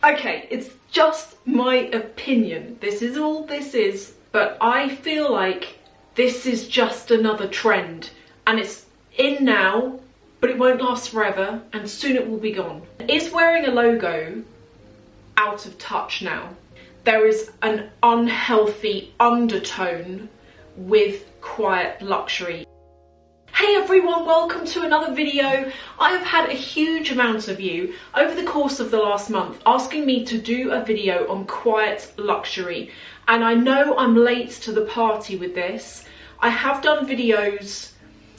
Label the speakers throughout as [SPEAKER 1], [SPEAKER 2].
[SPEAKER 1] Okay, it's just my opinion. This is all this is, but I feel like this is just another trend and it's in now, but it won't last forever and soon it will be gone. Is wearing a logo out of touch now? There is an unhealthy undertone with quiet luxury. Hey everyone, welcome to another video. I have had a huge amount of you over the course of the last month asking me to do a video on quiet luxury, and I know I'm late to the party with this. I have done videos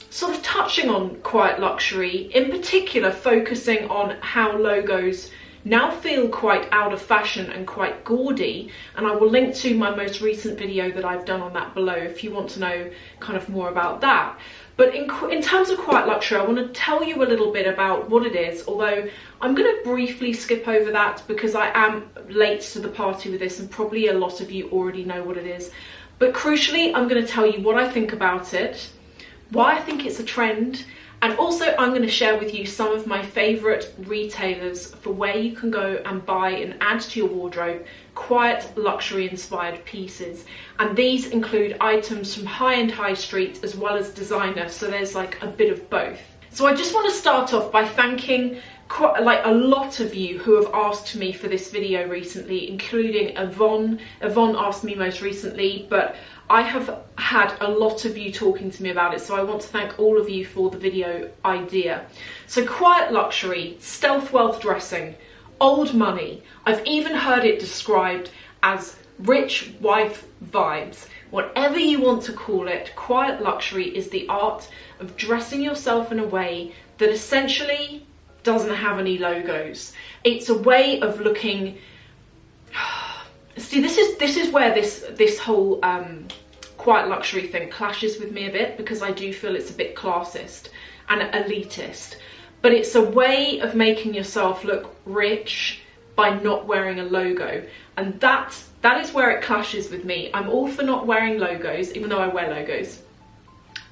[SPEAKER 1] sort of touching on quiet luxury, in particular focusing on how logos now feel quite out of fashion and quite gaudy, and I will link to my most recent video that I've done on that below if you want to know kind of more about that. But in terms of quiet luxury, I want to tell you a little bit about what it is, although I'm going to briefly skip over that because I am late to the party with this and probably a lot of you already know what it is. But crucially, I'm going to tell you what I think about it, why I think it's a trend, and also I'm going to share with you some of my favourite retailers for where you can go and buy and add to your wardrobe quiet luxury inspired pieces. And these include items from high-end high street as well as designer, so there's like a bit of both. So I just want to start off by thanking a lot of you who have asked me for this video recently, including Yvonne. Yvonne asked me most recently, but I have had a lot of you talking to me about it, so I want to thank all of you for the video idea. So quiet luxury, stealth wealth dressing, old money. I've even heard it described as rich wife vibes. Whatever you want to call it, quiet luxury is the art of dressing yourself in a way that essentially doesn't have any logos. It's a way of looking. See, this is where this whole quiet luxury thing clashes with me a bit, because I do feel it's a bit classist and elitist. But it's a way of making yourself look rich by not wearing a logo, and that is where it clashes with me. I'm all for not wearing logos, even though I wear logos.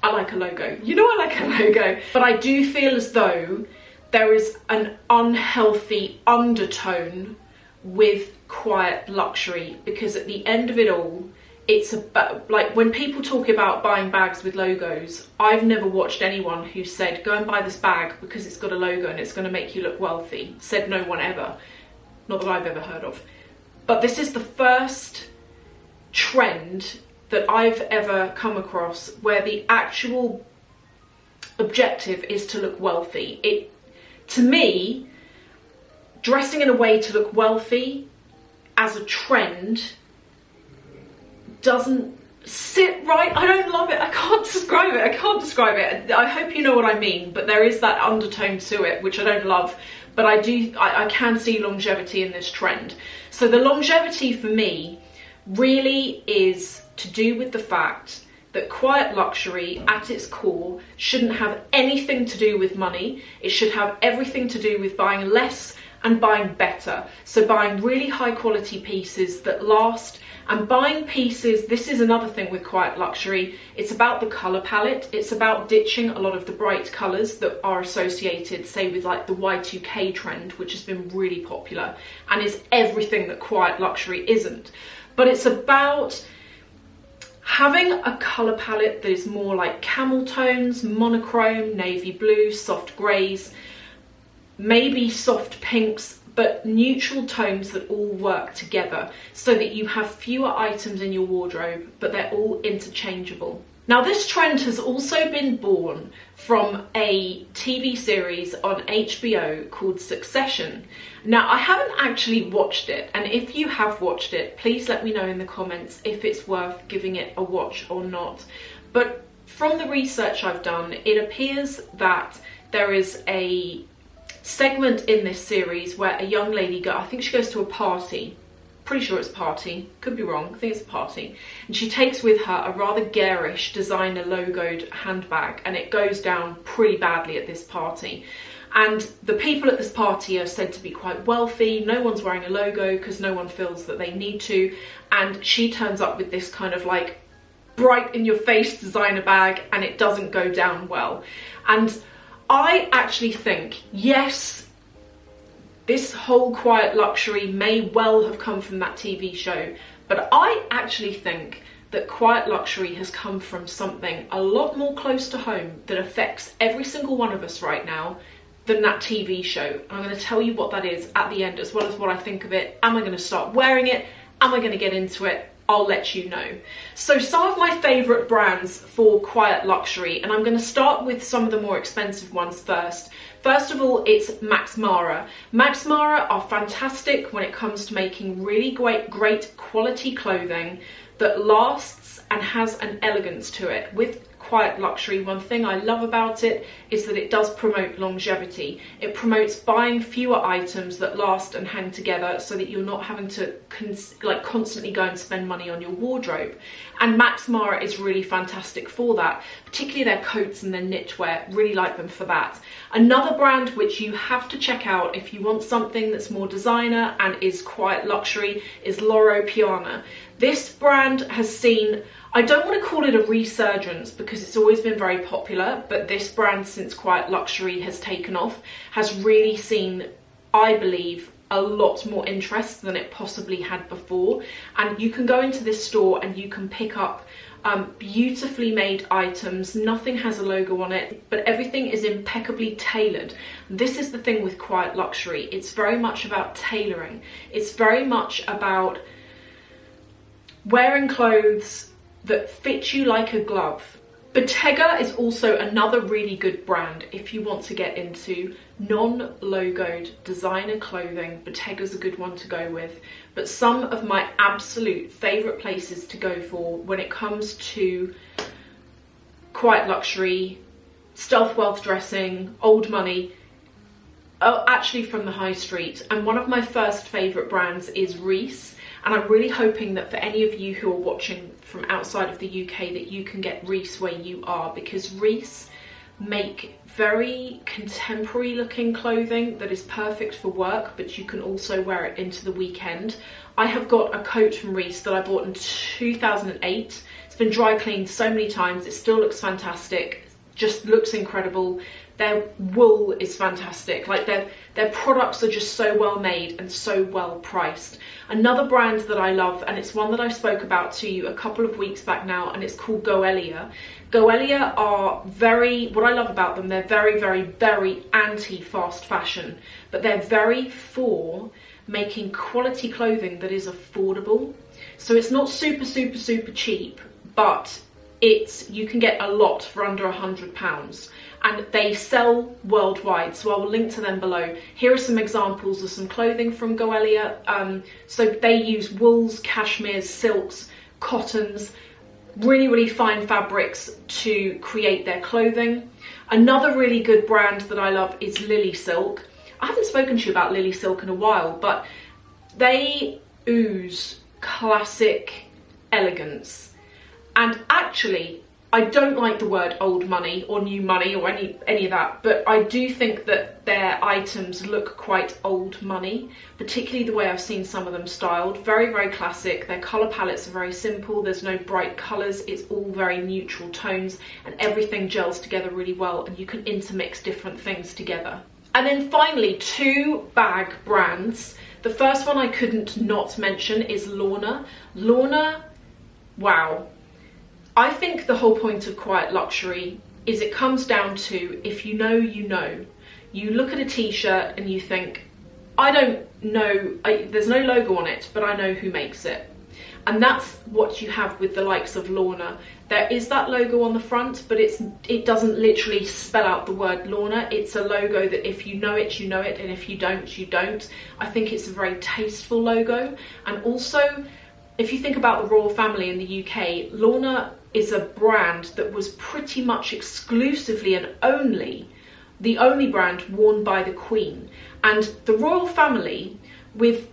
[SPEAKER 1] I like a logo. You know I like a logo. But I do feel as though there is an unhealthy undertone with quiet luxury, because at the end of it all, it's about, like, when people talk about buying bags with logos, I've never watched anyone who said go and buy this bag because it's got a logo and it's going to make you look wealthy. Said no one ever. Not that I've ever heard of. But this is the first trend that I've ever come across where the actual objective is to look wealthy. To me, dressing in a way to look wealthy as a trend doesn't sit right. I don't love it. I can't describe it. I hope you know what I mean, but there is that undertone to it, which I don't love, but I can see longevity in this trend. So the longevity for me really is to do with the fact that quiet luxury at its core shouldn't have anything to do with money. It should have everything to do with buying less and buying better. So buying really high quality pieces that last, and buying pieces, this is another thing with quiet luxury, it's about the colour palette. It's about ditching a lot of the bright colours that are associated, say, with like the Y2K trend, which has been really popular and is everything that quiet luxury isn't. But it's about having a colour palette that is more like camel tones, monochrome, navy blue, soft greys, maybe soft pinks, but neutral tones that all work together so that you have fewer items in your wardrobe, but they're all interchangeable. Now, this trend has also been born from a TV series on HBO called Succession. Now, I haven't actually watched it, and if you have watched it, please let me know in the comments if it's worth giving it a watch or not. But from the research I've done, it appears that there is a segment in this series where a young lady I think she goes to a party, pretty sure it's a party, could be wrong, I think it's a party, and she takes with her a rather garish designer logoed handbag, and it goes down pretty badly at this party. And the people at this party are said to be quite wealthy, no one's wearing a logo because no one feels that they need to, and she turns up with this kind of like bright in your face designer bag, and it doesn't go down well. And I actually think, yes, This whole quiet luxury may well have come from that TV show, but I actually think that quiet luxury has come from something a lot more close to home that affects every single one of us right now than that TV show. I'm going to tell you what that is at the end, as well as what I think of it. Am I going to start wearing it? Am I going to get into it? I'll let you know. So some of my favourite brands for quiet luxury, and I'm going to start with some of the more expensive ones first. First of all, it's Max Mara. Max Mara are fantastic when it comes to making really great quality clothing that lasts and has an elegance to it. With quiet luxury, one thing I love about it is that it does promote longevity. It promotes buying fewer items that last and hang together, so that you're not having to constantly go and spend money on your wardrobe. And Max Mara is really fantastic for that, particularly their coats and their knitwear. Really like them for that. Another brand which you have to check out if you want something that's more designer and is quiet luxury is Loro Piana. This brand has seen, I don't want to call it a resurgence because it's always been very popular, but this brand, since quiet luxury has taken off, has really seen, I believe, a lot more interest than it possibly had before. And you can go into this store and you can pick up beautifully made items. Nothing has a logo on it, but everything is impeccably tailored. This is the thing with quiet luxury. It's very much about tailoring. It's very much about wearing clothes that fit you like a glove. Bottega is also another really good brand if you want to get into non-logoed designer clothing. Bottega's a good one to go with. But some of my absolute favourite places to go for when it comes to quiet luxury, stealth wealth dressing, old money, are actually from the high street. And one of my first favourite brands is Reiss. And I'm really hoping that for any of you who are watching from outside of the UK that you can get Reiss where you are, because Reiss make very contemporary looking clothing that is perfect for work, but you can also wear it into the weekend. I have got a coat from Reiss that I bought in 2008. It's been dry cleaned so many times. It still looks fantastic, just looks incredible. Their wool is fantastic. Like their products are just so well made and so well priced. Another brand that I love, and it's one that I spoke about to you a couple of weeks back now, and it's called Goelia. Goelia are what I love about them, they're very anti-fast fashion, but they're very for making quality clothing that is affordable. So it's not super cheap, but you can get a lot for under £100. And they sell worldwide, so I will link to them below. Here are some examples of some clothing from Goelia. So they use wools, cashmeres, silks, cottons, really fine fabrics to create their clothing. Another really good brand that I love is Lily Silk. I haven't spoken to you about Lily Silk in a while, but they ooze classic elegance. And actually, I don't like the word old money or new money or any of that, but I do think that their items look quite old money, particularly the way I've seen some of them styled. Very classic. Their colour palettes are very simple. There's no bright colours. It's all very neutral tones, and everything gels together really well, and you can intermix different things together. And then finally, two bag brands. The first one I couldn't not mention is Lorna. Lorna, wow. I think the whole point of quiet luxury is it comes down to, if you know, you know. You look at a t-shirt and you think, I don't know, there's no logo on it, but I know who makes it. And that's what you have with the likes of Lorna. There is that logo on the front, but it doesn't literally spell out the word Lorna. It's a logo that if you know it, you know it, and if you don't, you don't. I think it's a very tasteful logo. And also, if you think about the royal family in the UK, Lorna is a brand that was pretty much exclusively and the only brand worn by the Queen. And the royal family, with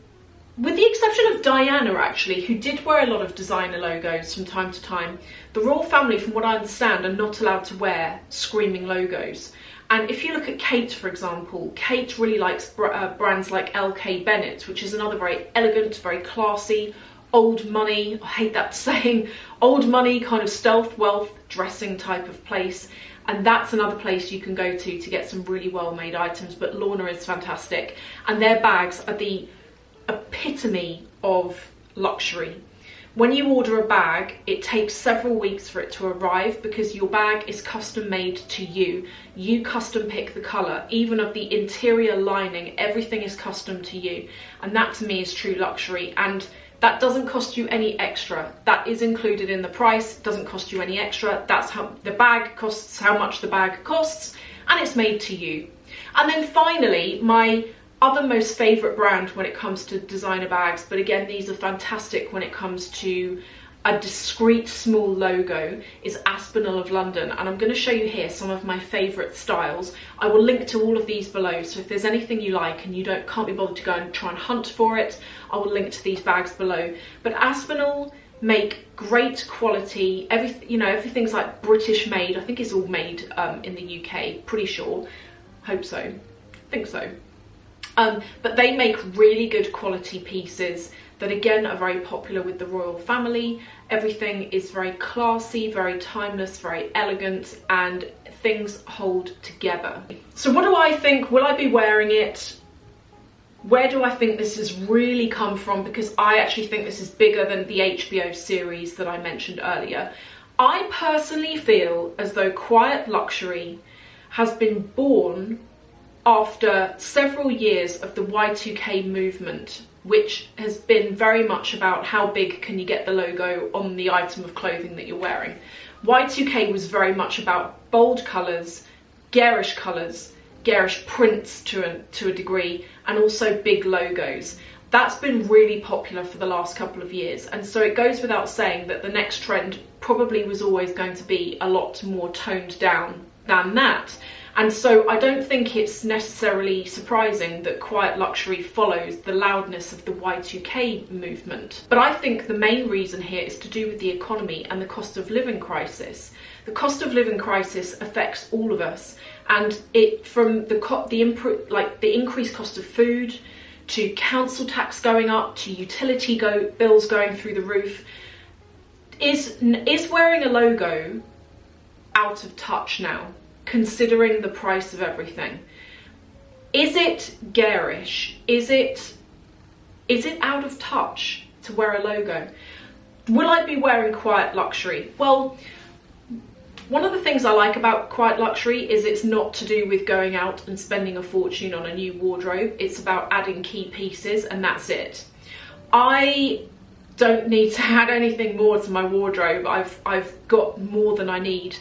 [SPEAKER 1] the exception of Diana actually, who did wear a lot of designer logos from time to time, the royal family, from what I understand, are not allowed to wear screaming logos. And if you look at Kate, for example, Kate really likes brands like LK Bennett, which is another very elegant, very classy, old money, I hate that saying, old money kind of stealth wealth dressing type of place. and that's another place you can go to get some really well-made items. But Lorna is fantastic, and their bags are the epitome of luxury. When you order a bag, it takes several weeks for it to arrive because your bag is custom made to you. You custom pick the colour, even of the interior lining, everything is custom to you. And that to me is true luxury, and that doesn't cost you any extra. That is included in the price, doesn't cost you any extra. That's how the bag costs, how much the bag costs, and it's made to you. And then finally, my other most favourite brand when it comes to designer bags, but again these are fantastic when it comes to a discreet small logo, is Aspinall of London, and I'm going to show you here some of my favourite styles. I will link to all of these below, so if there's anything you like and you can't be bothered to go and try and hunt for it, I will link to these bags below. But Aspinall make great quality, everything's like British made. I think it's all made in the UK, pretty sure, hope so, think so. But they make really good quality pieces that again are very popular with the royal family. Everything is very classy, very timeless, very elegant, and things hold together. So what do I think? Will I be wearing it? Where do I think this has really come from? Because I actually think this is bigger than the HBO series that I mentioned earlier. I personally feel as though Quiet Luxury has been born after several years of the Y2K movement, which has been very much about how big can you get the logo on the item of clothing that you're wearing. Y2K was very much about bold colours, garish prints to a degree, and also big logos. That's been really popular for the last couple of years, and so it goes without saying that the next trend probably was always going to be a lot more toned down than that. And so I don't think it's necessarily surprising that Quiet Luxury follows the loudness of the Y2K movement. But I think the main reason here is to do with the economy and the cost of living crisis. The cost of living crisis affects all of us, and from the increased cost of food, to council tax going up, to utility bills going through the roof. Is wearing a logo out of touch now, considering the price of everything? Is it garish? Is it out of touch to wear a logo? Will I be wearing Quiet Luxury? Well, one of the things I like about Quiet Luxury is it's not to do with going out and spending a fortune on a new wardrobe. It's about adding key pieces, and that's it. I don't need to add anything more to my wardrobe. I've got more than I need.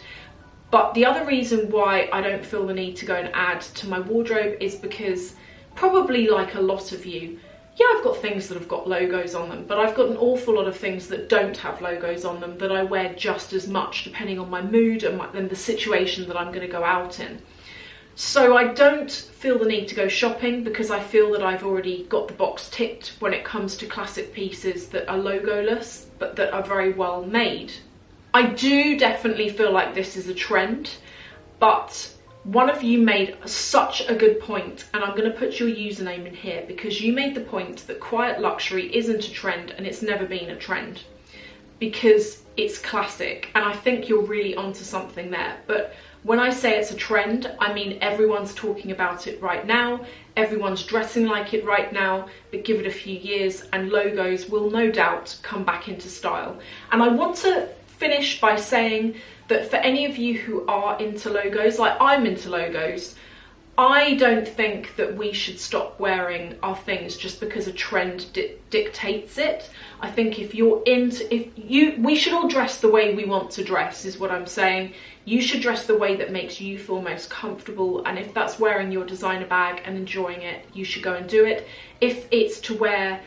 [SPEAKER 1] But the other reason why I don't feel the need to go and add to my wardrobe is because, probably like a lot of you, yeah, I've got things that have got logos on them, but I've got an awful lot of things that don't have logos on them that I wear just as much depending on my mood and the situation that I'm going to go out in. So I don't feel the need to go shopping because I feel that I've already got the box ticked when it comes to classic pieces that are logoless but that are very well made. I do definitely feel like this is a trend, but one of you made such a good point, and I'm going to put your username in here because you made the point that Quiet Luxury isn't a trend and it's never been a trend because it's classic, and I think you're really onto something there. But when I say it's a trend, I mean everyone's talking about it right now, everyone's dressing like it right now, but give it a few years and logos will no doubt come back into style. And I want to finish by saying that for any of you who are into logos, like I'm into logos, I don't think that we should stop wearing our things just because a trend dictates it. I think we should all dress the way we want to dress, is what I'm saying. You should dress the way that makes you feel most comfortable, and if that's wearing your designer bag and enjoying it, you should go and do it. If it's to wear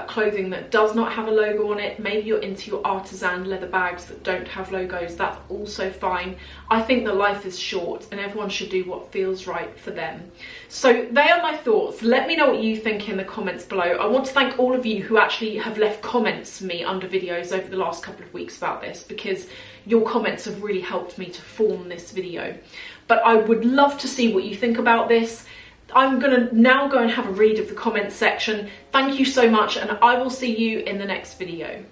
[SPEAKER 1] clothing that does not have a logo on it, maybe you're into your artisan leather bags that don't have logos, that's also fine. I think that life is short and everyone should do what feels right for them. So they are my thoughts. Let me know what you think in the comments below. I want to thank all of you who actually have left comments for me under videos over the last couple of weeks about this, because your comments have really helped me to form this video. But I would love to see what you think about this. I'm going to now go and have a read of the comments section. Thank you so much, and I will see you in the next video.